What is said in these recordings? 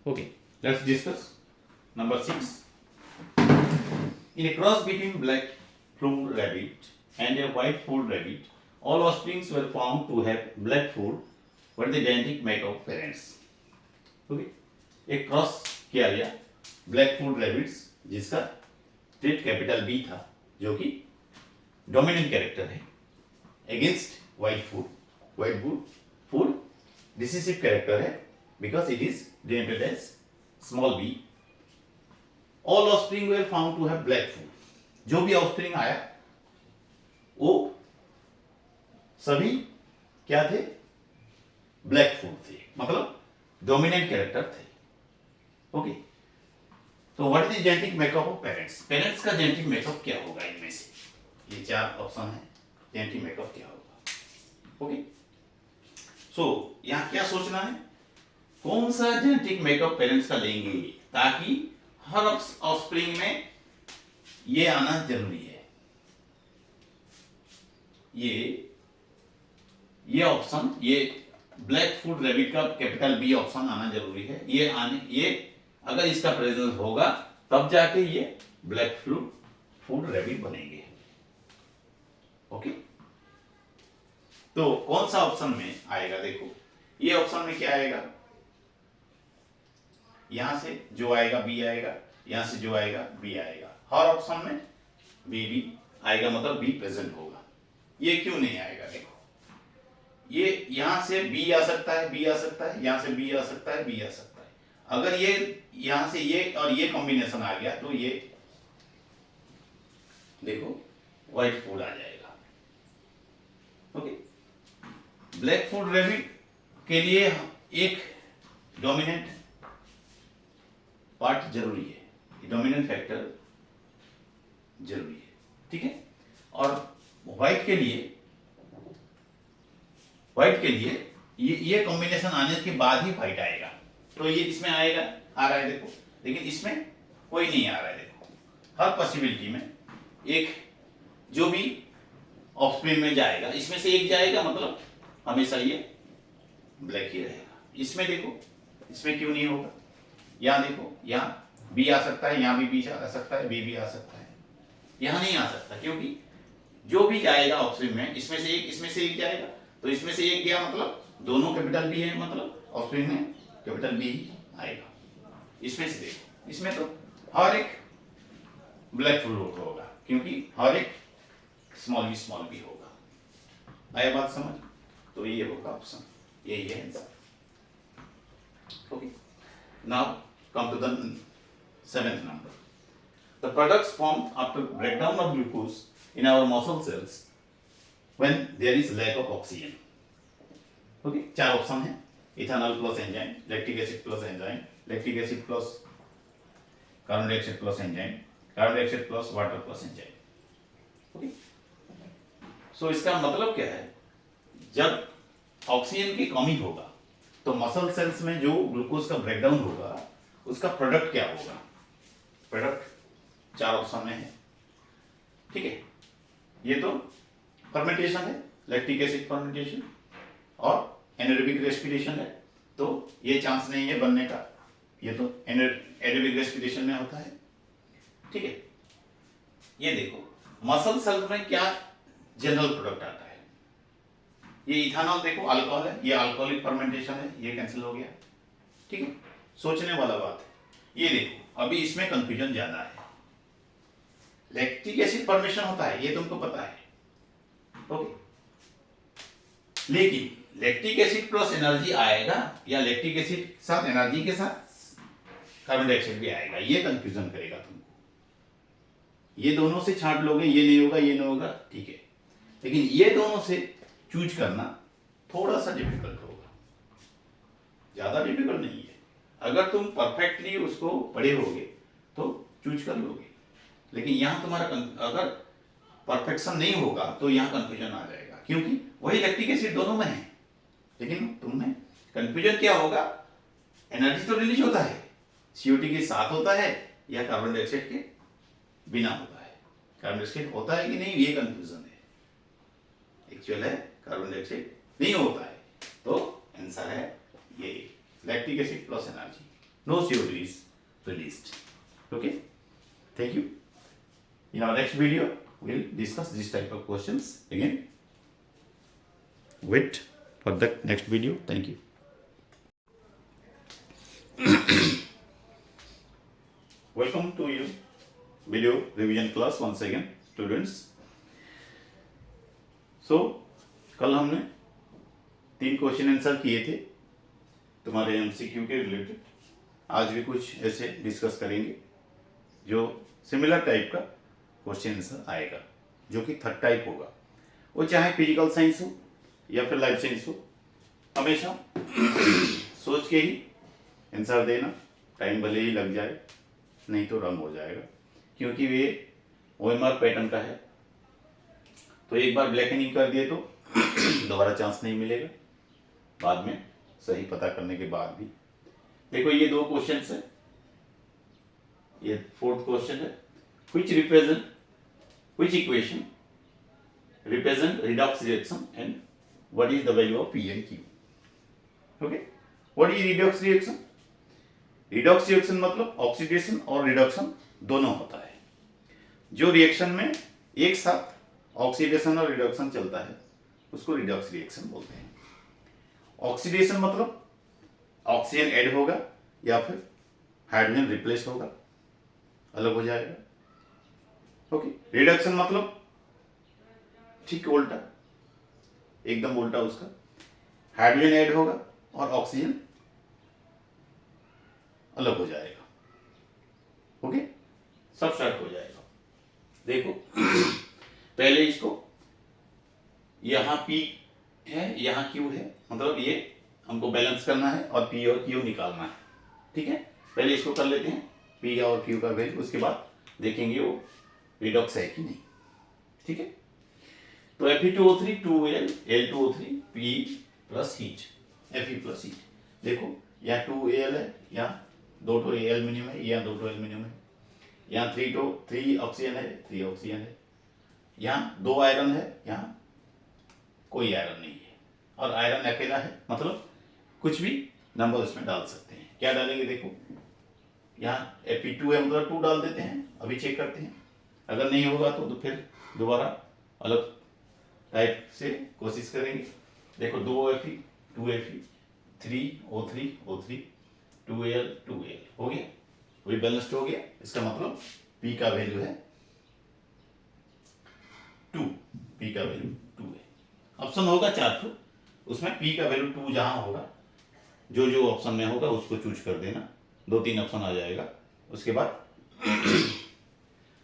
Okay, let's discuss. Number 6. In a cross between black furred rabbit and a white furred rabbit, all offsprings were found to have black fur, but the genetic makeup parents. Okay, एक cross किया गया black food rabbits जिसका trait capital B था, जो कि dominant character है, against white food decisive character है because it is denoted as small b. All offspring were found to have black food. जो भी offspring आया वो सभी क्या थे? ब्लैक फूड थे, मतलब डोमिनेंट कैरेक्टर थे. ओके, तो what is genetic makeup of parents? Parents का जेनेटिक मेकअप क्या होगा? इनमें से ये 4 ऑप्शन है, जेनेटिक मेकअप क्या होगा? ओके, सो यहाँ क्या सोचना है, कौन सा जेनेटिक मेकअप पेरेंट्स का लेंगे ताकि हर ऑफस्प्रिंग में ये आना जरूरी है. ये ऑप्शन, ये ब्लैक फूड रैबिट का कैपिटल बी ऑप्शन आना जरूरी है. ये अगर इसका प्रेजेंस होगा तब जाके ये ब्लैक फूड रैबिट बनेंगे. ओके, तो कौन सा ऑप्शन में आएगा? देखो, ये ऑप्शन में क्या आएगा? यहां से जो आएगा बी आएगा, यहां से जो आएगा बी आएगा. हर ऑप्शन में बी आएगा, मतलब बी प्रेजेंट होगा. ये क्यों नहीं आएगा? देखो, ये यहां से बी आ सकता है, बी आ सकता है, यहां से बी आ सकता है, बी आ सकता है. अगर ये यहां से ये और ये कॉम्बिनेशन आ गया तो ये देखो व्हाइट फूड आ जाएगा. ओके, ब्लैक फूड रैबिट के लिए एक डोमिनेंट पार्ट जरूरी है, डोमिनेंट फैक्टर जरूरी है. ठीक है, और व्हाइट के लिए ये कॉम्बिनेशन आने के बाद ही व्हाइट आएगा. तो ये इसमें आएगा, आ रहा है देखो, लेकिन इसमें कोई नहीं आ रहा है. देखो, हर पॉसिबिलिटी में एक जो भी ऑफस्प्रिंग में जाएगा, इसमें से एक जाएगा, मतलब हमेशा ये ब्लैक ही रहेगा. इसमें देखो, इसमें क्यों नहीं होगा? यहाँ देखो, यहाँ बी आ सकता है, यहाँ भी बी आ सकता है, बी भी आ सकता है. यहाँ नहीं आ सकता क्योंकि जो भी जाएगा ऑफस्प्रिंग में, इसमें से एक जाएगा. तो इसमें से एक गया, मतलब दोनों कैपिटल बी है, मतलब ऑफस्प्रिंग में कैपिटल बी ही आएगा. इसमें से देखो, इसमें तो हर एक ब्लैक फूड होगा क्योंकि हर एक स्मॉल बी होगा. आया बात समझ? तो ये होगा ऑप्शन, यही है answer. Okay, now come to the 7th number. The products formed after breakdown of glucose in our muscle cells when there is lack of oxygen. Okay, 4 option है. Ethanol plus enzyme, lactic acid plus enzyme, lactic acid plus carbon dioxide plus enzyme, carbon dioxide plus water plus enzyme. Okay, so इसका मतलब क्या है? जब oxygen की कमी होगा तो मसल सेल्स में जो ग्लूकोज का ब्रेकडाउन होगा उसका प्रोडक्ट क्या होगा? प्रोडक्ट 4 ऑप्शन में है. ठीक है, ये तो फर्मेंटेशन है, लैक्टिक एसिड फर्मेंटेशन और एनारोबिक रेस्पिरेशन है. तो ये चांस नहीं है बनने का, ये तो एनारोबिक रेस्पिरेशन में होता है. ठीक है, ये देखो मसल सेल में क्या जनरल प्रोडक्ट आता है? ये इथेनॉल देखो अल्कोहल है, ये अल्कोहलिक फर्मेंटेशन है, ये कैंसिल हो गया. ठीक है, सोचने वाला बात है. ये देखो, अभी इसमें कंफ्यूजन ज्यादा है. लैक्टिक एसिड फॉर्मेशन होता है, ये तुमको पता है. ओके, लेकिन लैक्टिक एसिड प्लस एनर्जी आएगा या लैक्टिक एसिड साथ एनर्जी के साथ कार्बन डाइऑक्साइड भी आएगा? ये कंफ्यूजन करेगा तुमको. ये दोनों से छांट लोगे, ये नहीं होगा, ये नहीं होगा, ठीक है, लेकिन ये दोनों से चूज करना थोड़ा सा डिफिकल्ट होगा, ज्यादा डिफिकल्ट नहीं है. अगर तुम परफेक्टली उसको पढ़े होगे तो चूज कर लोगे, लेकिन यहां तुम्हारा अगर परफेक्शन नहीं होगा तो यहां कंफ्यूजन आ जाएगा, क्योंकि वही लैक्टिक एसिड दोनों में है, लेकिन तुम्हें कंफ्यूजन क्या होगा? एनर्जी तो रिलीज होता है, CO2 के साथ होता है या कार्बन डाइऑक्साइड के बिना होता है? कार्बन डाइऑक्साइड होता है कि नहीं, ये कंफ्यूजन है. एक्चुअल है कार्बन डाइऑक्साइड नहीं होता है. तो आंसर है ये lactic acid plus energy. no CO2 is released. Okay, thank you. In our next video we'll discuss this type of questions again. Wait for the next video. Thank you. Welcome to your video revision class once again, students. So कल हमने 3 question answer किए थे तुम्हारे MCQ के related. आज भी कुछ ऐसे डिस्कस करेंगे जो सिमिलर टाइप का क्वेश्चन आंसर आएगा, जो कि थर्ड टाइप होगा. वो चाहे फिजिकल साइंस हो या फिर लाइफ साइंस हो, हमेशा सोच के ही आंसर देना. टाइम भले ही लग जाए, नहीं तो रंग हो जाएगा, क्योंकि वे OMR पैटर्न का है. तो एक बार ब्लैक एंड कर दिए तो दोबारा चांस नहीं मिलेगा बाद में सही पता करने के बाद भी. देखो ये 2 क्वेश्चन है. ये 4th क्वेश्चन है. which equation represent redox reaction and what is the value of P and Q? Okay, what is redox reaction? Redox reaction मतलब ऑक्सीडेशन और रिडक्शन दोनों होता है. जो रिएक्शन में एक साथ ऑक्सीडेशन और रिडक्शन चलता है उसको रिडॉक्स रिएक्शन बोलते हैं. ऑक्सीडेशन मतलब ऑक्सीजन ऐड होगा या फिर हाइड्रोजन रिप्लेस होगा, अलग हो जाएगा. ओके. रिडक्शन मतलब ठीक उल्टा, एकदम उल्टा उसका. हाइड्रोजन ऐड होगा और ऑक्सीजन अलग हो जाएगा. ओके, सब स्टार्ट हो जाएगा. देखो पहले इसको यहां P है, यहां Q है, मतलब ये हमको बैलेंस करना है और P और Q निकालना है. ठीक है, पहले इसको कर लेते हैं P और Q का वैल्यू, उसके बाद देखेंगे वो रिडॉक्स है कि नहीं. ठीक है, तो Fe2O3 2Al Al2O3 P plus heat, Fe plus heat. देखो यहाँ 2Al है, यहाँ 2 एल्यूमिनियम है, यहाँ 2 एल्यूमिनियम है, यहाँ 3 ऑक्सीजन है, 3 ऑक्सीजन है, यहाँ 2 आयरन है, यहाँ कोई आयरन नहीं है, और आयरन अकेला है. मतलब कुछ भी नंबर उसमें डाल सकते हैं. क्या डालेंगे? देखो यहाँ Fe2 है, मतलब 2 डाल देते हैं. अभी चेक करते हैं, अगर नहीं होगा तो फिर दोबारा अलग टाइप से कोशिश करेंगे. देखो 2 Fe 2 Fe 3 O3 O3 2Al 2Al हो गया, वही बैलेंस्ड हो गया. इसका मतलब P का वैल्यू है 2. P का वैल्यू 2 है. ऑप्शन होगा 4 तो उसमें P का वैल्यू 2 जहां होगा, जो ऑप्शन में होगा उसको चूज कर देना. 2-3 ऑप्शन आ जाएगा. उसके बाद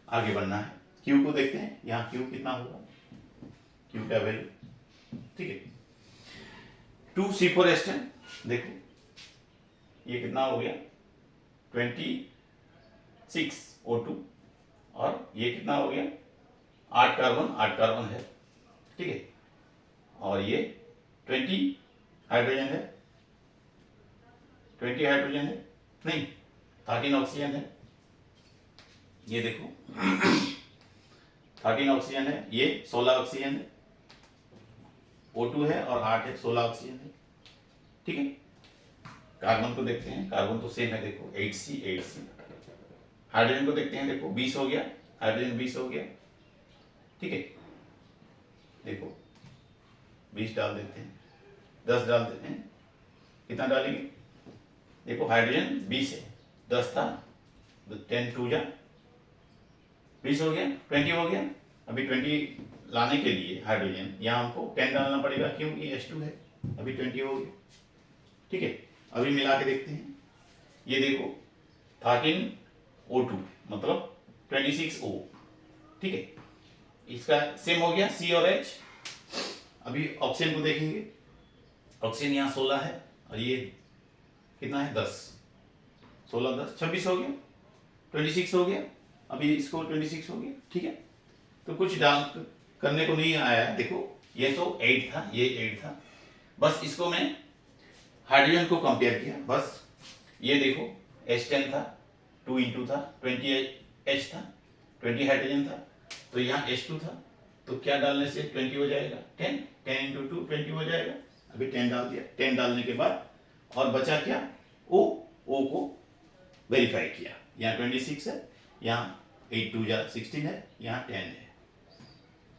आगे बढ़ना है. Q को देखते हैं, यहाँ Q कितना होगा, Q का वैल्यू. ठीक है, 2C4H10. देखो ये कितना हो गया 26 O2, और ये कितना हो गया 8 कार्बन है. ठीक है, और ये 20 हाइड्रोजन है, 20 हाइड्रोजन है, नहीं 13 ऑक्सीजन है. ये देखो 13 ऑक्सीजन है, ये 16 ऑक्सीजन है. O2 है और 8 है, 16 ऑक्सीजन है. ठीक है, कार्बन को देखते हैं. कार्बन तो सेम है, देखो 8C. हाइड्रोजन को देखते हैं, देखो 20 हो गया, हाइड्रोजन 20 हो गया. ठीक है, देखो 20 डाल देते हैं, 10 डाल देते हैं. कितना डालेंगे? देखो हाइड्रोजन 20 है, 10 था, 10 2 जा 20 हो गया, 20 हो गया. अभी 20 लाने के लिए हाइड्रोजन यहाँ हमको 10 डालना पड़ेगा, क्योंकि H2 है. अभी 20 हो गया. ठीक है, अभी मिला के देखते हैं. ये देखो 13 O2 मतलब 26 O. ठीक है, इसका सेम हो गया C और H. अभी ऑक्सीजन को देखेंगे. ऑक्सीजन यहाँ 16 है और ये कितना है 10. 16 10 26 हो गया, 26 हो गया. अभी इसको 26 हो गया. ठीक है, तो कुछ डाल करने को नहीं आया. देखो ये तो 8 था, ये 8 था. बस इसको मैं हाइड्रोजन को कंपेयर किया. बस ये देखो H10 था, 2 इंटू था, 20 H था, 20 हाइड्रोजन था, तो यहाँ H2 था. तो क्या डालने से 20 हो जाएगा? 10 इंटू 2 20 हो जाएगा. अभी 10 डाल दिया. 10 डालने के बाद और बचा क्या? O को वेरीफाई किया, यहाँ 26 है, यहाँ 8 2 जा 16 है, यहाँ 10 है,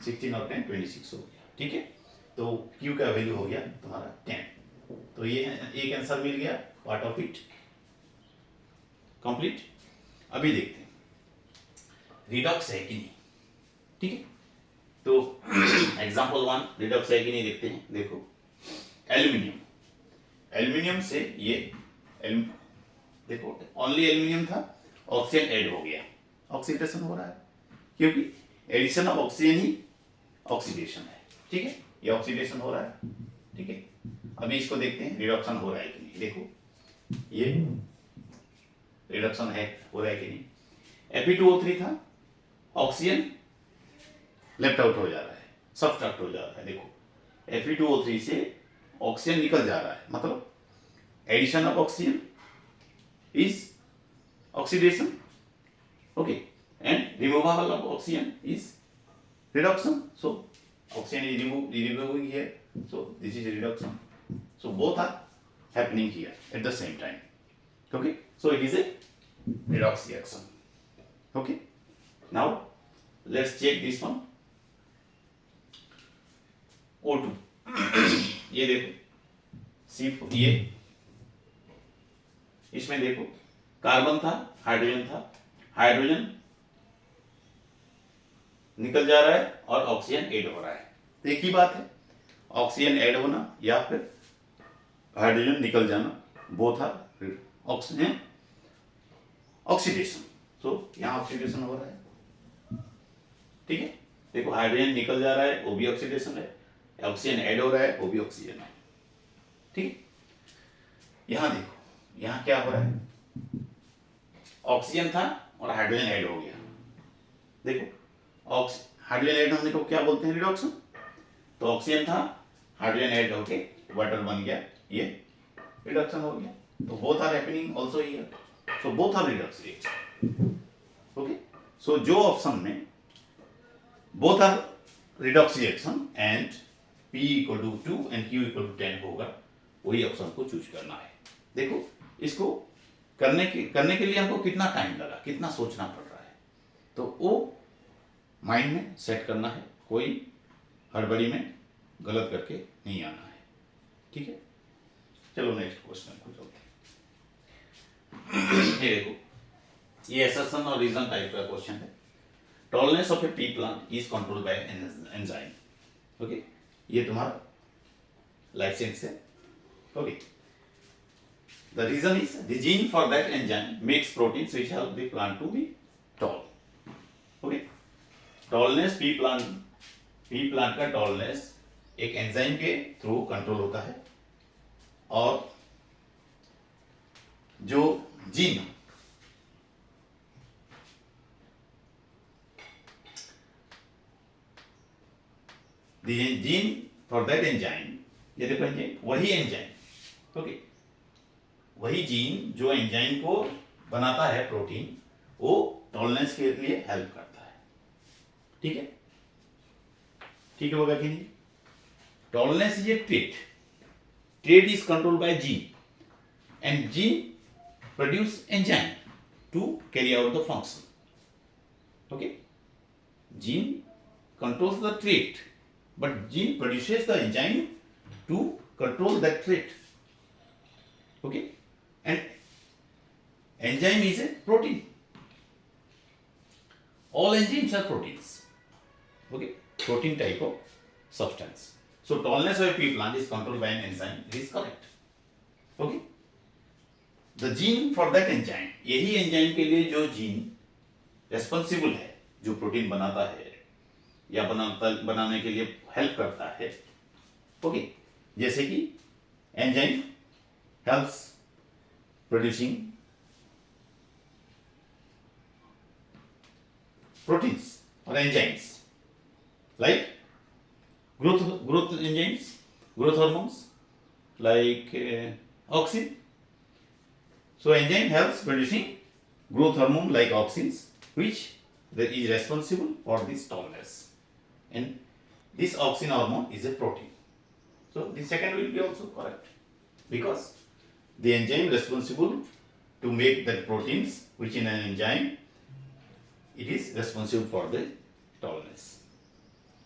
16 और 10 26 हो गया, ठीक है। तो Q का वैल्यू हो गया तुम्हारा 10। तो ये एक आंसर मिल गया, पार्ट ऑफ इट कंप्लीट। अभी देखते हैं रिडॉक्स है कि नहीं, ठीक है। तो एग्जांपल 1 रिडॉक्स है कि नहीं देखते हैं। देखो एल्यूमिनियम, एल्यूमिनियम से ये देखो ओनली एल्यूमिनियम था, ऑक्सीजन ऐड हो गया, ऑक्सीडेशन हो रहा है, क्योंकि एडिशन ऑफ ऑक्सीजन ही ऑक्सीडेशन है, ठीक है। ये ऑक्सीडेशन हो रहा है, ठीक है। अभी इसको देखते हैं रिडक्शन हो रहा है कि नहीं। देखो ये रिडक्शन है, हो रहा है कि नहीं। Fe2O3 था, ऑक्सीजन लेफ्ट आउट हो जा रहा है, सब्सट्रैक्ट हो जा रहा है। देखो Fe2O3 से ऑक्सीजन निकल जा रहा है, मतलब addition of oxygen is oxidation, okay, and removal of oxygen is reduction. So oxygen is removing here, so this is a reduction. So both are happening here at the same time, okay. So it is a redox reaction, okay. Now let's check this one, O2 ये देखो ये इसमें देखो carbon था, hydrogen था, hydrogen निकल जा रहा है और ऑक्सीजन ऐड हो रहा है। तो एक ही बात है, ऑक्सीजन ऐड होना या फिर हाइड्रोजन निकल जाना, बोथ आर ऑक्सीजन ऑक्सीडेशन। तो यहाँ ऑक्सीडेशन हो रहा है, ठीक है। देखो हाइड्रोजन निकल जा रहा है, वो भी ऑक्सीडेशन है, ऑक्सीजन ऐड हो रहा है, वो भी ऑक्सीजन है, ठीक है। यहाँ देखो यहाँ क्या हो रहा है, ऑक्सीजन था और हाइड्रोजन ऐड हो गया। देखो हाइड्रोजन ऐड होने को क्या बोलते हैं, रिडक्शन। तो ऑक्सीजन था, हाइड्रोजन ऐड होके वाटर बन गया, ये रिडक्शन हो गया। तो both are happening also here, so both are redox reaction, okay. So जो ऑप्शन में both are redox reaction and P equal to 2 एंड Q इक्वल टू 10 होगा, वही ऑप्शन को चूज करना है। देखो इसको करने के लिए हमको कितना टाइम लगा, कितना सोचना पड़ रहा है, तो वो माइंड में सेट करना है, कोई हड़बड़ी में गलत करके नहीं आना है, ठीक है। चलो नेक्स्ट क्वेश्चन को चलते हैं। ये देखो ये असर्शन और रीजन टाइप का क्वेश्चन है। Tolerance of a pea plant is controlled by enzyme, okay. ये तुम्हारा लाइफ साइंस है, okay. The reason is the gene for that enzyme makes proteins which help the plant to be tall, okay. Tallness pea plant का tallness एक enzyme के through control होता है, और जो जीन फॉर दैट एंजाइम, ये देखो एंजाइम वही एंजाइम, ओके, वही जीन जो एंजाइम को बनाता है प्रोटीन, वो टॉलरेंस के लिए हेल्प करता है, ठीक है। ठीक होगा कि नहीं। Tolerance is a trait is controlled by gene and gene produce enzyme to carry out the function, okay. Gene controls the trait, but gene produces the enzyme to control that trait, okay. And enzyme is a protein, all enzymes are proteins, okay, protein type of substance. So tolerance of a pea plant is controlled by an enzyme, it is correct, okay. The gene for that enzyme, यही enzyme के लिए जो gene responsible है, जो protein बनाता है या बनाने के लिए हेल्प करता है, ओके। जैसे कि एंजाइम हेल्प्स प्रोड्यूसिंग प्रोटीन्स और enzymes like growth enzymes, growth hormones like auxin. So enzyme helps producing growth hormone like auxins, which is responsible for this tallness. And this auxin hormone is a protein. So the second will be also correct, because the enzyme responsible to make the proteins, which in an enzyme it is responsible for the tolerance.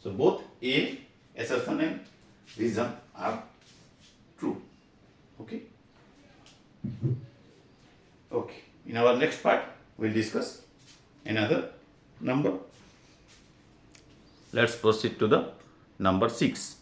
So both A assertion and reason are true. Okay. Okay. In our next part, we'll discuss another number. Let's proceed to the number 6.